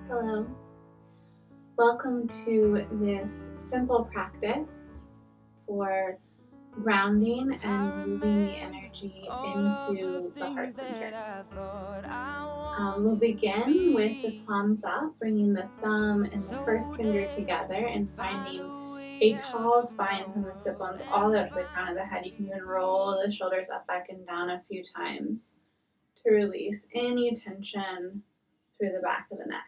Hello. Welcome to this simple practice for grounding and moving the energy into the heart center. We'll begin with the palms up, bringing the thumb and the first finger together and finding a tall spine from the sit bones all the way up to the crown of the head. You can even roll the shoulders up, back, and down a few times to release any tension through the back of the neck.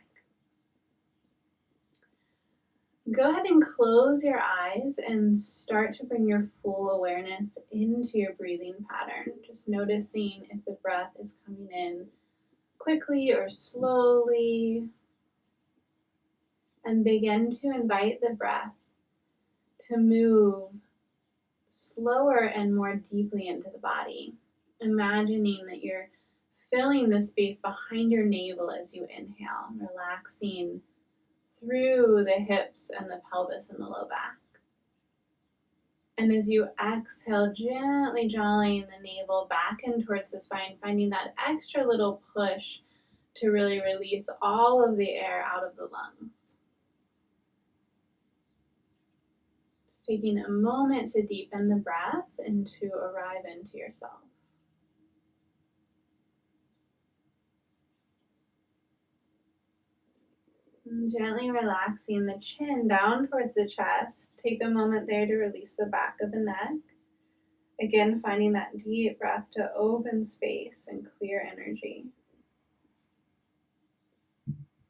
Go ahead and close your eyes and start to bring your full awareness into your breathing pattern. Just noticing if the breath is coming in quickly or slowly. And begin to invite the breath to move slower and more deeply into the body. Imagining that you're filling the space behind your navel as you inhale, relaxing through the hips and the pelvis and the low back. And as you exhale, gently drawing the navel back in towards the spine, finding that extra little push to really release all of the air out of the lungs. Just taking a moment to deepen the breath and to arrive into yourself. And gently relaxing the chin down towards the chest. Take a moment there to release the back of the neck. Again, finding that deep breath to open space and clear energy.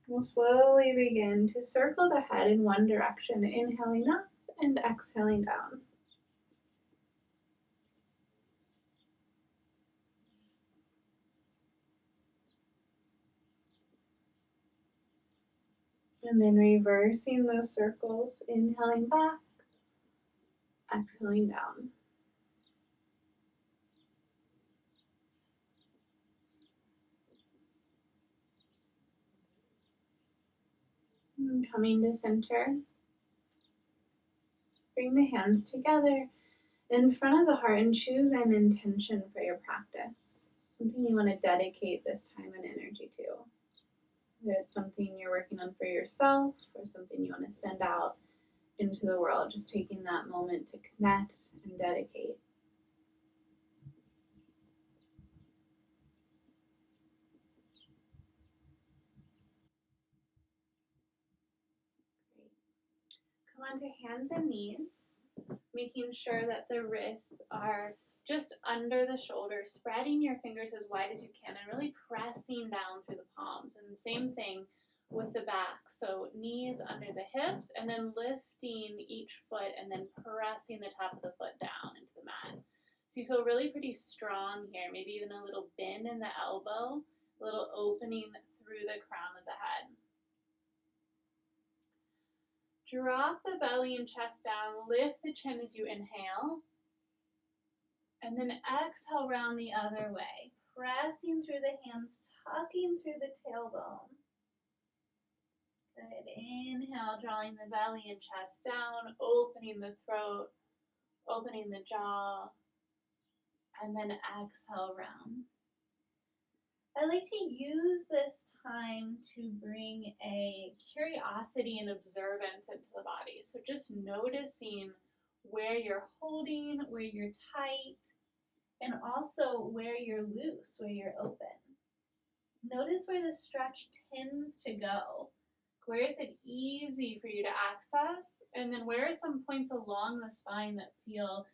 We'll slowly begin to circle the head in one direction, inhaling up and exhaling down. And then reversing those circles, inhaling back, exhaling down. And coming to center, bring the hands together in front of the heart and choose an intention for your practice. Something you want to dedicate this time and energy to. Whether it's something you're working on for yourself or something you want to send out into the world, just taking that moment to connect and dedicate. Great. Come on to hands and knees, making sure that the wrists are just under the shoulders, spreading your fingers as wide as you can and really pressing down through the palms. And the same thing with the back. So knees under the hips and then lifting each foot and then pressing the top of the foot down into the mat. So you feel really pretty strong here, maybe even a little bend in the elbow, a little opening through the crown of the head. Drop the belly and chest down, lift the chin as you inhale, and then exhale round the other way, pressing through the hands, tucking through the tailbone. Good. Inhale, drawing the belly and chest down, opening the throat, opening the jaw, and then exhale round. I like to use this time to bring a curiosity and observance into the body. So just noticing where you're holding, where you're tight, and also where you're loose, where you're open. Notice where the stretch tends to go. Where is it easy for you to access? And then where are some points along the spine that feel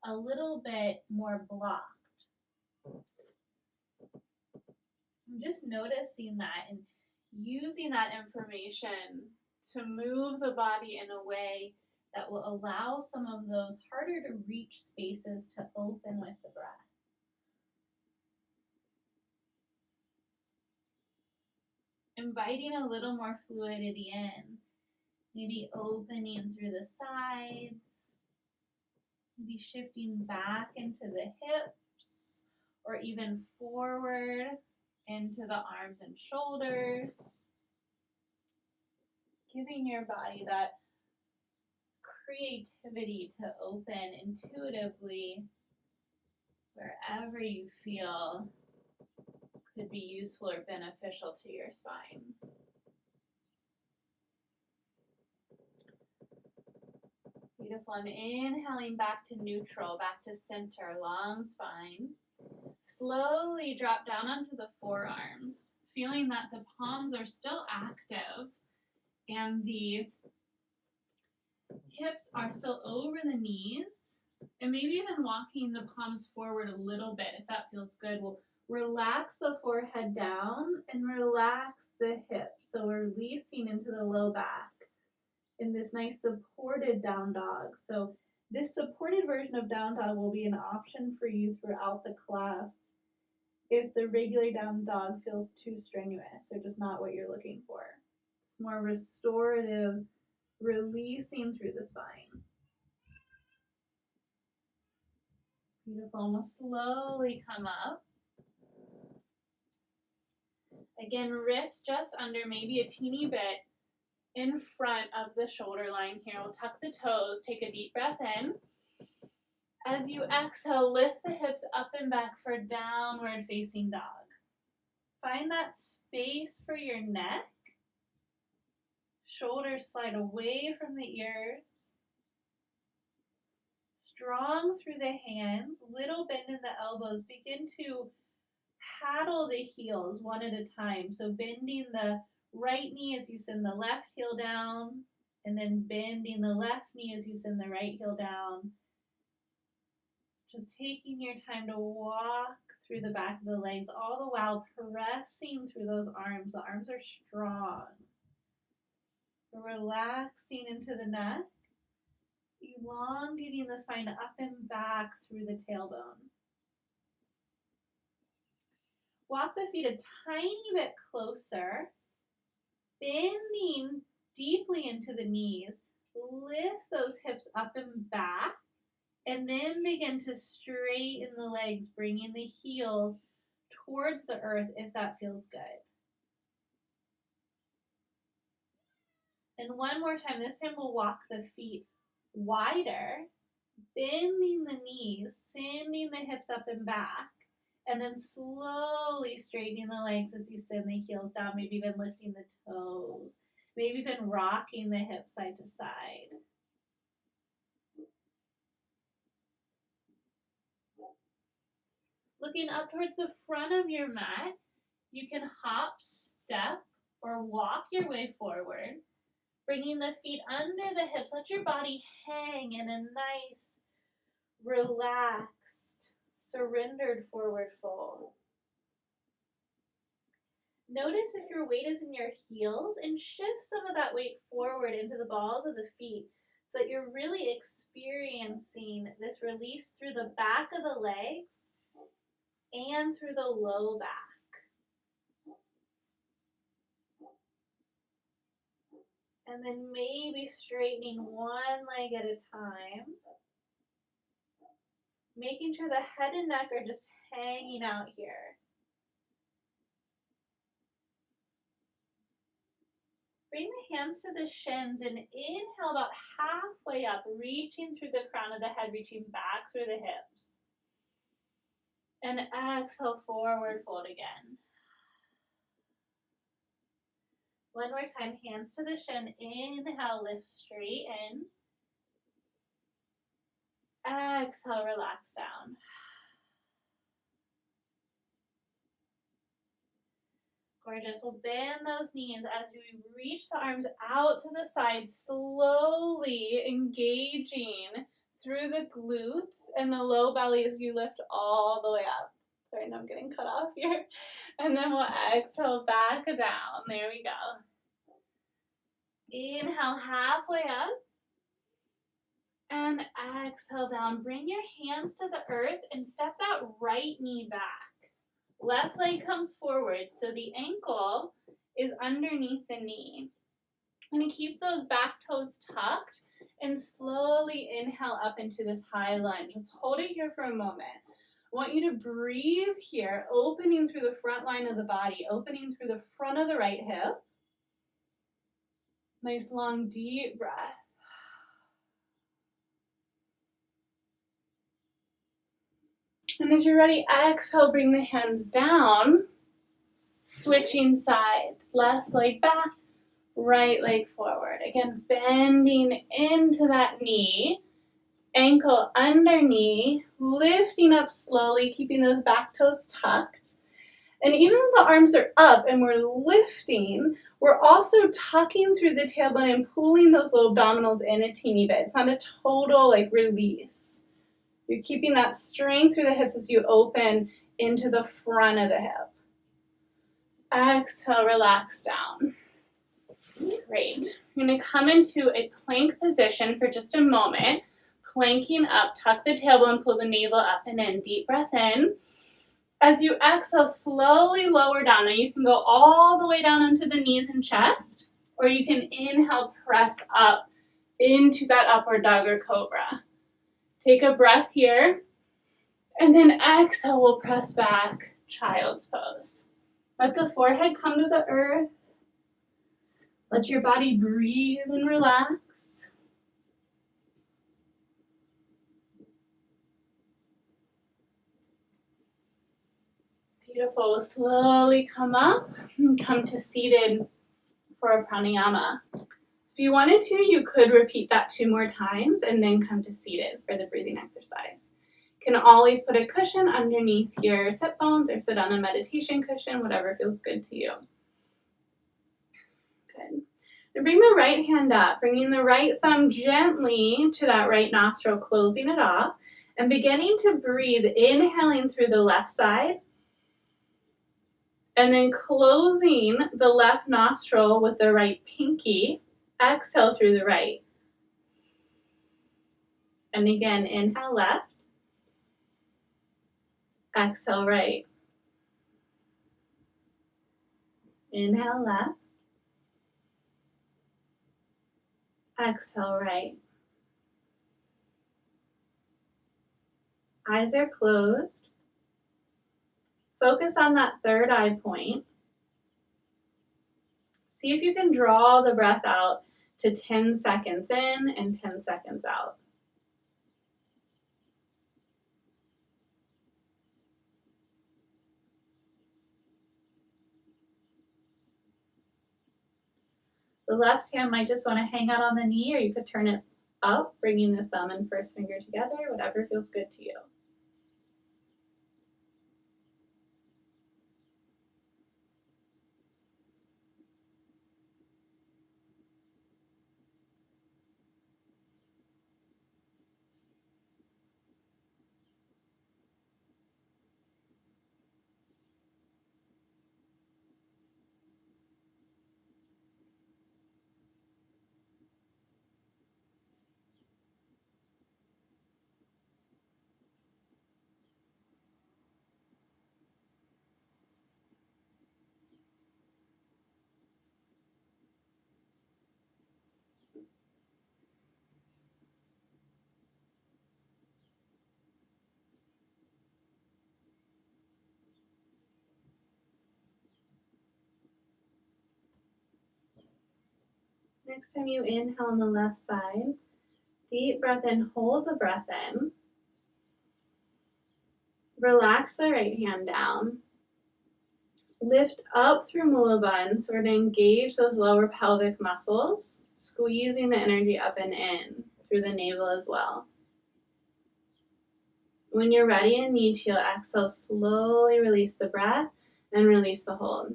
a little bit more blocked? I'm just noticing that and using that information to move the body in a way that will allow some of those harder to reach spaces to open with the breath. Inviting a little more fluidity in, maybe opening through the sides, maybe shifting back into the hips or even forward into the arms and shoulders, giving your body that creativity to open intuitively wherever you feel could be useful or beneficial to your spine. Beautiful. And inhaling back to neutral, back to center, long spine. Slowly drop down onto the forearms, feeling that the palms are still active and the hips are still over the knees. And maybe even walking the palms forward a little bit if that feels good. We'll relax the forehead down and relax the hips. So we're releasing into the low back in this nice supported down dog. So this supported version of down dog will be an option for you throughout the class if the regular down dog feels too strenuous or just not what you're looking for. It's more restorative, releasing through the spine. Beautiful. We'll slowly come up. Again, wrist just under, maybe a teeny bit in front of the shoulder line here. We'll tuck the toes, take a deep breath in. As you exhale, lift the hips up and back for downward facing dog. Find that space for your neck. Shoulders slide away from the ears. Strong through the hands, little bend in the elbows. Begin to paddle the heels one at a time. So bending the right knee as you send the left heel down, and then bending the left knee as you send the right heel down. Just taking your time to walk through the back of the legs, all the while pressing through those arms. The arms are strong. Relaxing into the neck, elongating the spine up and back through the tailbone. Walk the feet a tiny bit closer, bending deeply into the knees. Lift those hips up and back, and then begin to straighten the legs, bringing the heels towards the earth if that feels good. And one more time, this time we'll walk the feet wider, bending the knees, sending the hips up and back, and then slowly straightening the legs as you send the heels down, maybe even lifting the toes, maybe even rocking the hips side to side. Looking up towards the front of your mat, you can hop, step, or walk your way forward, bringing the feet under the hips. Let your body hang in a nice, relaxed, surrendered forward fold. Notice if your weight is in your heels and shift some of that weight forward into the balls of the feet so that you're really experiencing this release through the back of the legs and through the low back. And then maybe straightening one leg at a time. Making sure the head and neck are just hanging out here. Bring the hands to the shins and inhale about halfway up, reaching through the crown of the head, reaching back through the hips. And exhale, forward fold again. One more time, hands to the shin. Inhale, lift straight in. Exhale, relax down. Gorgeous. We'll bend those knees as we reach the arms out to the side, slowly engaging through the glutes and the low belly as you lift all the way up. Sorry, no, I'm getting cut off here. And then we'll exhale back down. There we go. Inhale halfway up. And exhale down. Bring your hands to the earth and step that right knee back. Left leg comes forward, so the ankle is underneath the knee. I'm going to keep those back toes tucked and slowly inhale up into this high lunge. Let's hold it here for a moment. I want you to breathe here, opening through the front line of the body, opening through the front of the right hip. Nice long deep breath. And as you're ready, exhale, bring the hands down, switching sides. Left leg back, Right leg forward. Again, bending into that knee, ankle under knee, lifting up slowly, keeping those back toes tucked. And even though the arms are up and we're lifting, we're also tucking through the tailbone and pulling those little abdominals in a teeny bit. It's not a total like release. You're keeping that strength through the hips as you open into the front of the hip. Exhale, relax down. Great. I'm going to come into a plank position for just a moment. Planking up, tuck the tailbone, pull the navel up and in. Deep breath in. As you exhale, slowly lower down. Now you can go all the way down into the knees and chest, or you can inhale, press up into that upward dog or cobra. Take a breath here, and then exhale, we'll press back, child's pose. Let the forehead come to the earth. Let your body breathe and relax. Beautiful. Slowly come up and come to seated for a pranayama. If you wanted to, you could repeat that 2 more times and then come to seated for the breathing exercise. You can always put a cushion underneath your sit bones or sit on a meditation cushion, whatever feels good to you. Good. Now bring the right hand up, bringing the right thumb gently to that right nostril, closing it off, and beginning to breathe, inhaling through the left side, and then closing the left nostril with the right pinky. Exhale through the right. And again, inhale left. Exhale right. Inhale left. Exhale right. Eyes are closed. Focus on that third eye point. See if you can draw the breath out to 10 seconds in and 10 seconds out. The left hand might just want to hang out on the knee, or you could turn it up, bringing the thumb and first finger together, whatever feels good to you. Next time you inhale on the left side, deep breath in, hold the breath in. Relax the right hand down. Lift up through Mula Bandha, so we're going to engage those lower pelvic muscles, squeezing the energy up and in through the navel as well. When you're ready and need to, you'll exhale, slowly release the breath and release the hold.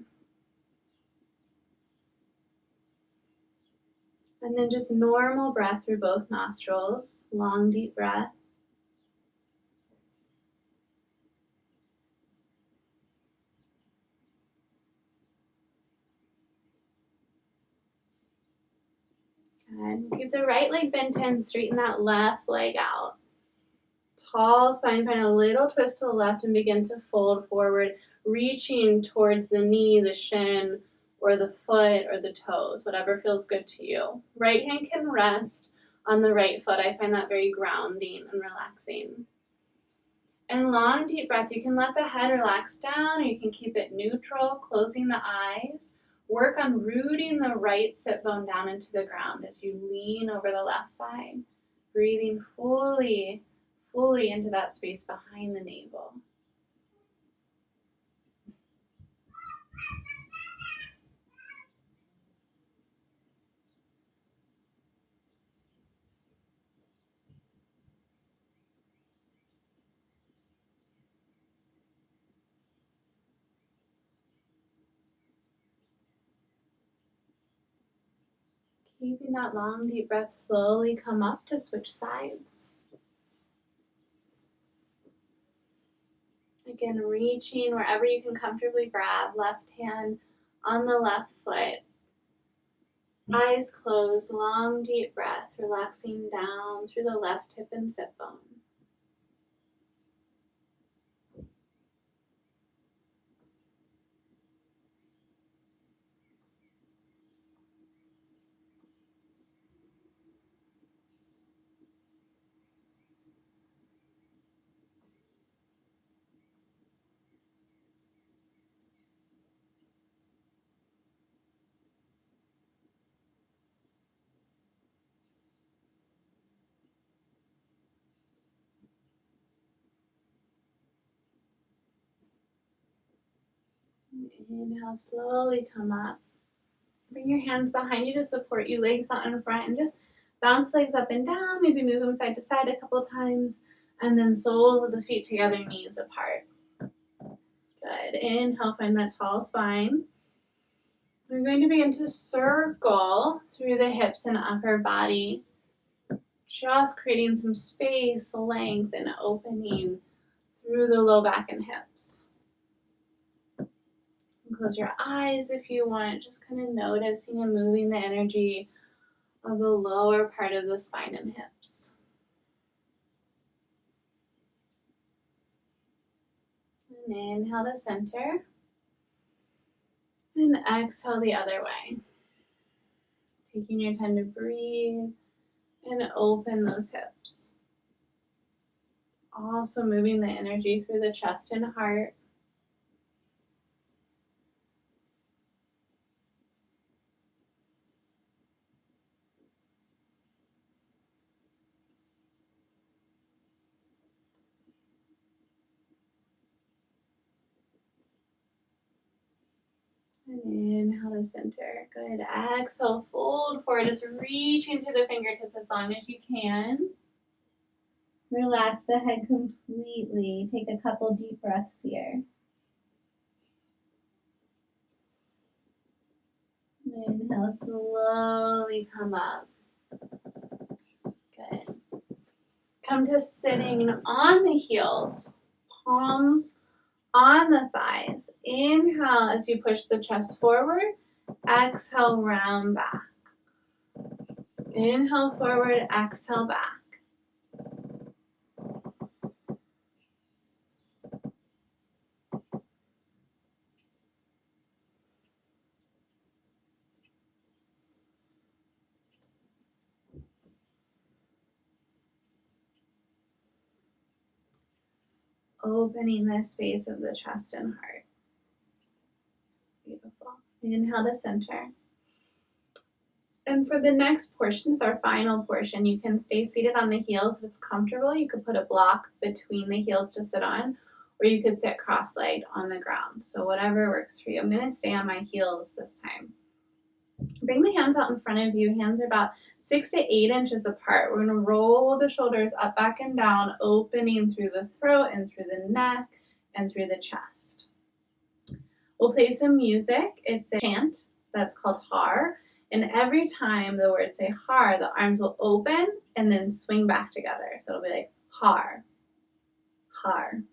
And then just normal breath through both nostrils, long deep breath. Good. Keep the right leg bent in, straighten that left leg out. Tall spine, find a little twist to the left and begin to fold forward, reaching towards the knee, the shin, or the foot, or the toes, whatever feels good to you. Right hand can rest on the right foot. I find that very grounding and relaxing. And long deep breath. You can let the head relax down, or you can keep it neutral, closing the eyes. Work on rooting the right sit bone down into the ground as you lean over the left side, breathing fully into that space behind the navel. Keeping that long, deep breath, slowly come up to switch sides. Again, reaching wherever you can comfortably grab, left hand on the left foot. Eyes closed, long, deep breath, relaxing down through the left hip and sit bone. Inhale, slowly come up. Bring your hands behind you to support you, legs out in front, and just bounce legs up and down. Maybe move them side to side a couple times, and then soles of the feet together, knees apart. Good. Inhale, find that tall spine. We're going to begin to circle through the hips and upper body, just creating some space, length, and opening through the low back and hips. Close your eyes if you want, just kind of noticing and moving the energy of the lower part of the spine and hips. And inhale to center. And exhale the other way. Taking your time to breathe and open those hips. Also moving the energy through the chest and heart. And inhale to center. Good. Exhale, fold forward. Just reaching through the fingertips as long as you can. Relax the head completely. Take a couple deep breaths here. Inhale, slowly come up. Good. Come to sitting on the heels, palms on the thighs. Inhale as you push the chest forward. Exhale, round back. Inhale forward, exhale back. Opening the space of the chest and heart. Beautiful. Inhale to center. And for the next portion, it's our final portion. You can stay seated on the heels if it's comfortable. You could put a block between the heels to sit on, or you could sit cross-legged on the ground. So whatever works for you. I'm going to stay on my heels this time. Bring the hands out in front of you. Hands are about 6 to 8 inches apart. We're going to roll the shoulders up, back, and down, opening through the throat and through the neck and through the chest. We'll play some music. It's a chant that's called Har. And every time the words say Har, the arms will open and then swing back together. So it'll be like Har, Har,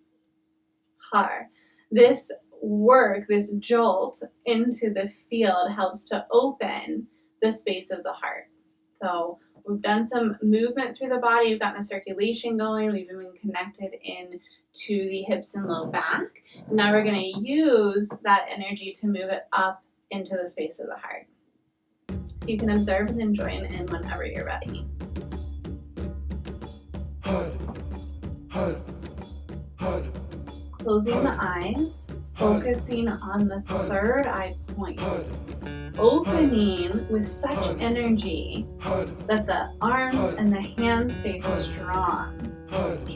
Har. This work, this jolt into the field helps to open the space of the heart. So we've done some movement through the body. We've gotten the circulation going. We've been connected in to the hips and low back. Now we're going to use that energy to move it up into the space of the heart. So you can observe and then join in whenever you're ready. Closing the eyes, focusing on the third eye point. Opening with such energy that the arms and the hands stay strong.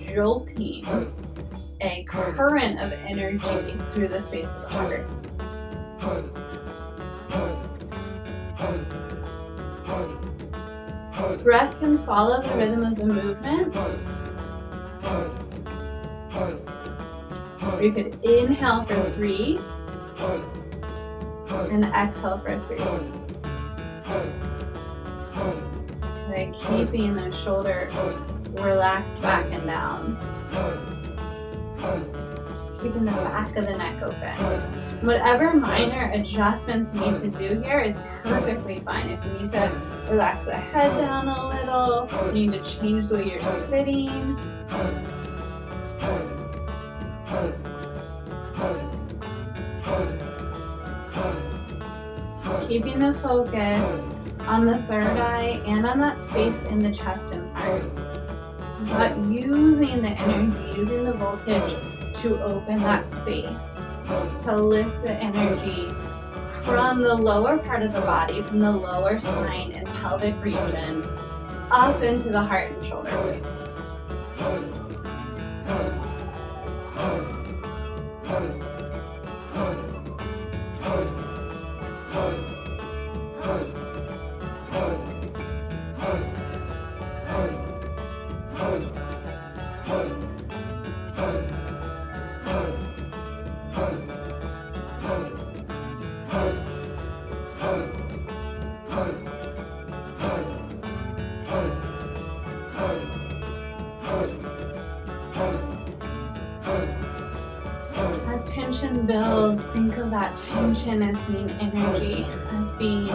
Jolting a current of energy through the space of the heart. Breath can follow the rhythm of the movement. Or you could inhale for 3 and exhale for 3. Okay, keeping the shoulder relaxed back and down. Keeping the back of the neck open. Whatever minor adjustments you need to do here is perfectly fine. If you need to relax the head down a little, you need to change the way you're sitting. Keeping the focus on the third eye and on that space in the chest and heart. But using the energy, using the voltage to open that space, to lift the energy from the lower part of the body, from the lower spine and pelvic region, up into the heart and shoulder blades. As tension builds, think of that tension as being energy, as being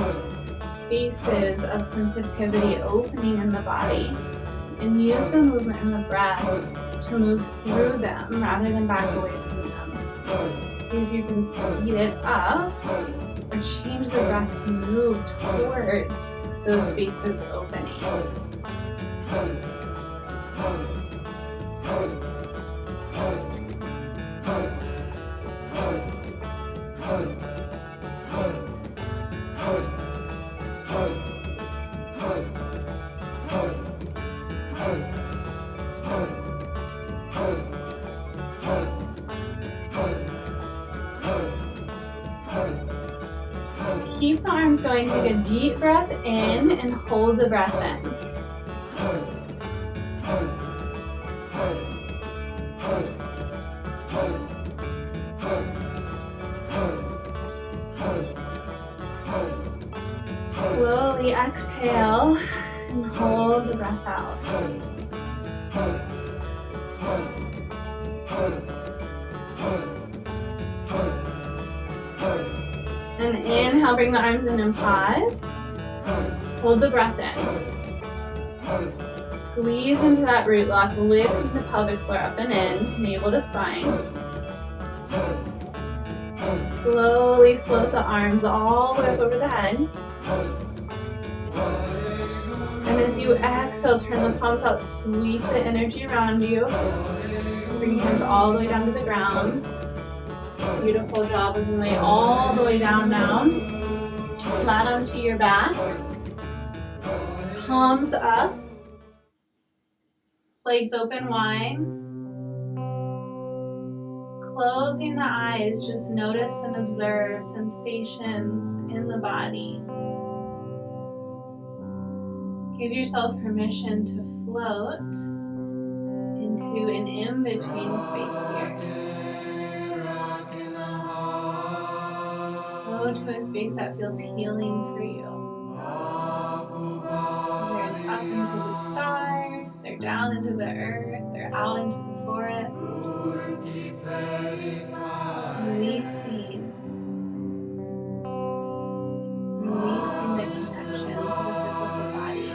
spaces of sensitivity opening in the body, and use the movement and the breath to move through them rather than back away from them. See if you can speed it up or change the breath to move towards those spaces opening. Keep the arms going. Take a deep breath in and hold the breath in. Slowly exhale and hold the breath out. And inhale, bring the arms in and pause. Hold the breath in. Squeeze into that root lock, lift the pelvic floor up and in, navel to spine. Slowly float the arms all the way up over the head. And as you exhale, turn the palms out, sweep the energy around you. Bring your hands all the way down to the ground. Beautiful job. We're going to lay all the way down, flat onto your back. Palms up. Legs open wide. Closing the eyes, just notice and observe sensations in the body. Give yourself permission to float into an in-between space here. Go to a space that feels healing for you. Whether it's up into the stars, or down into the earth, or out into the forest. Releasing the connection to the physical body.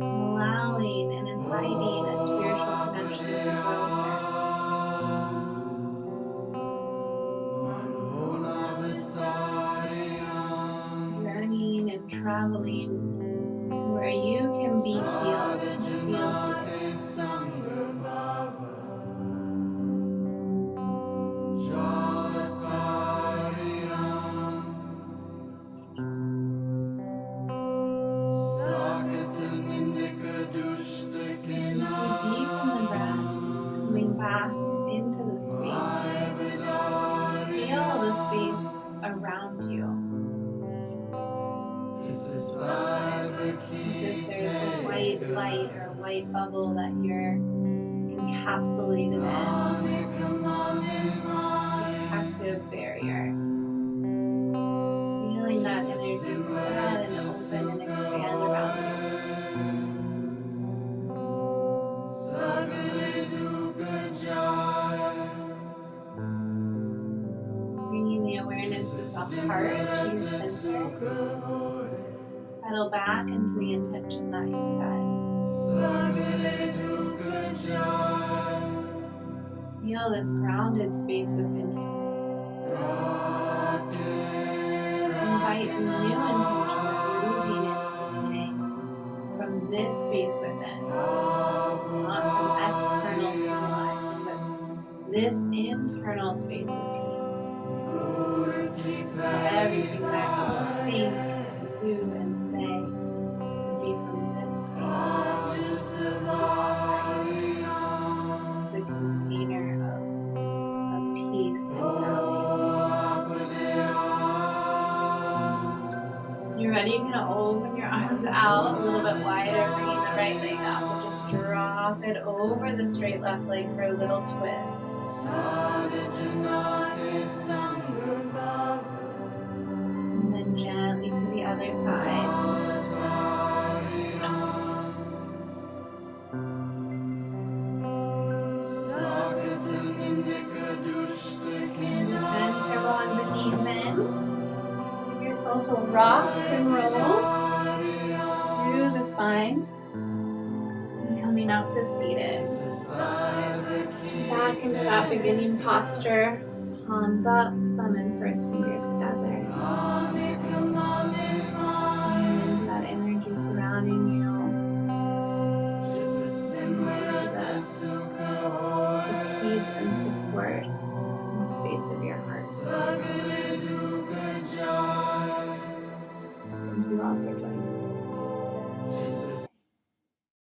Allowing and inviting a spiritual connection to the world. Journeying and traveling to where you can be healed and feel healed. Around you. If there's a white light or a white bubble that you're encapsulated in, protective barrier. Feeling that energy spread and open and awareness to the heart, to your center. Settle back into the intention that you set. Feel this grounded space within you. Invite the new intention of moving into the day from this space within, not from external stimuli, but this internal space of peace. Everything that you think, do, and say to be from this space. It's a container of peace and grounding. You're ready? You're going to open your arms out a little bit wider, bringing the right leg up. And just drop it over the straight left leg for a little twist. And then gently to the other side. And center on the knees in. Give yourself a rock and roll through the spine. And coming up to seated. Back into that beginning posture. Palms up, thumb and first fingers together. And that energy surrounding you. The peace and support in the space of your heart.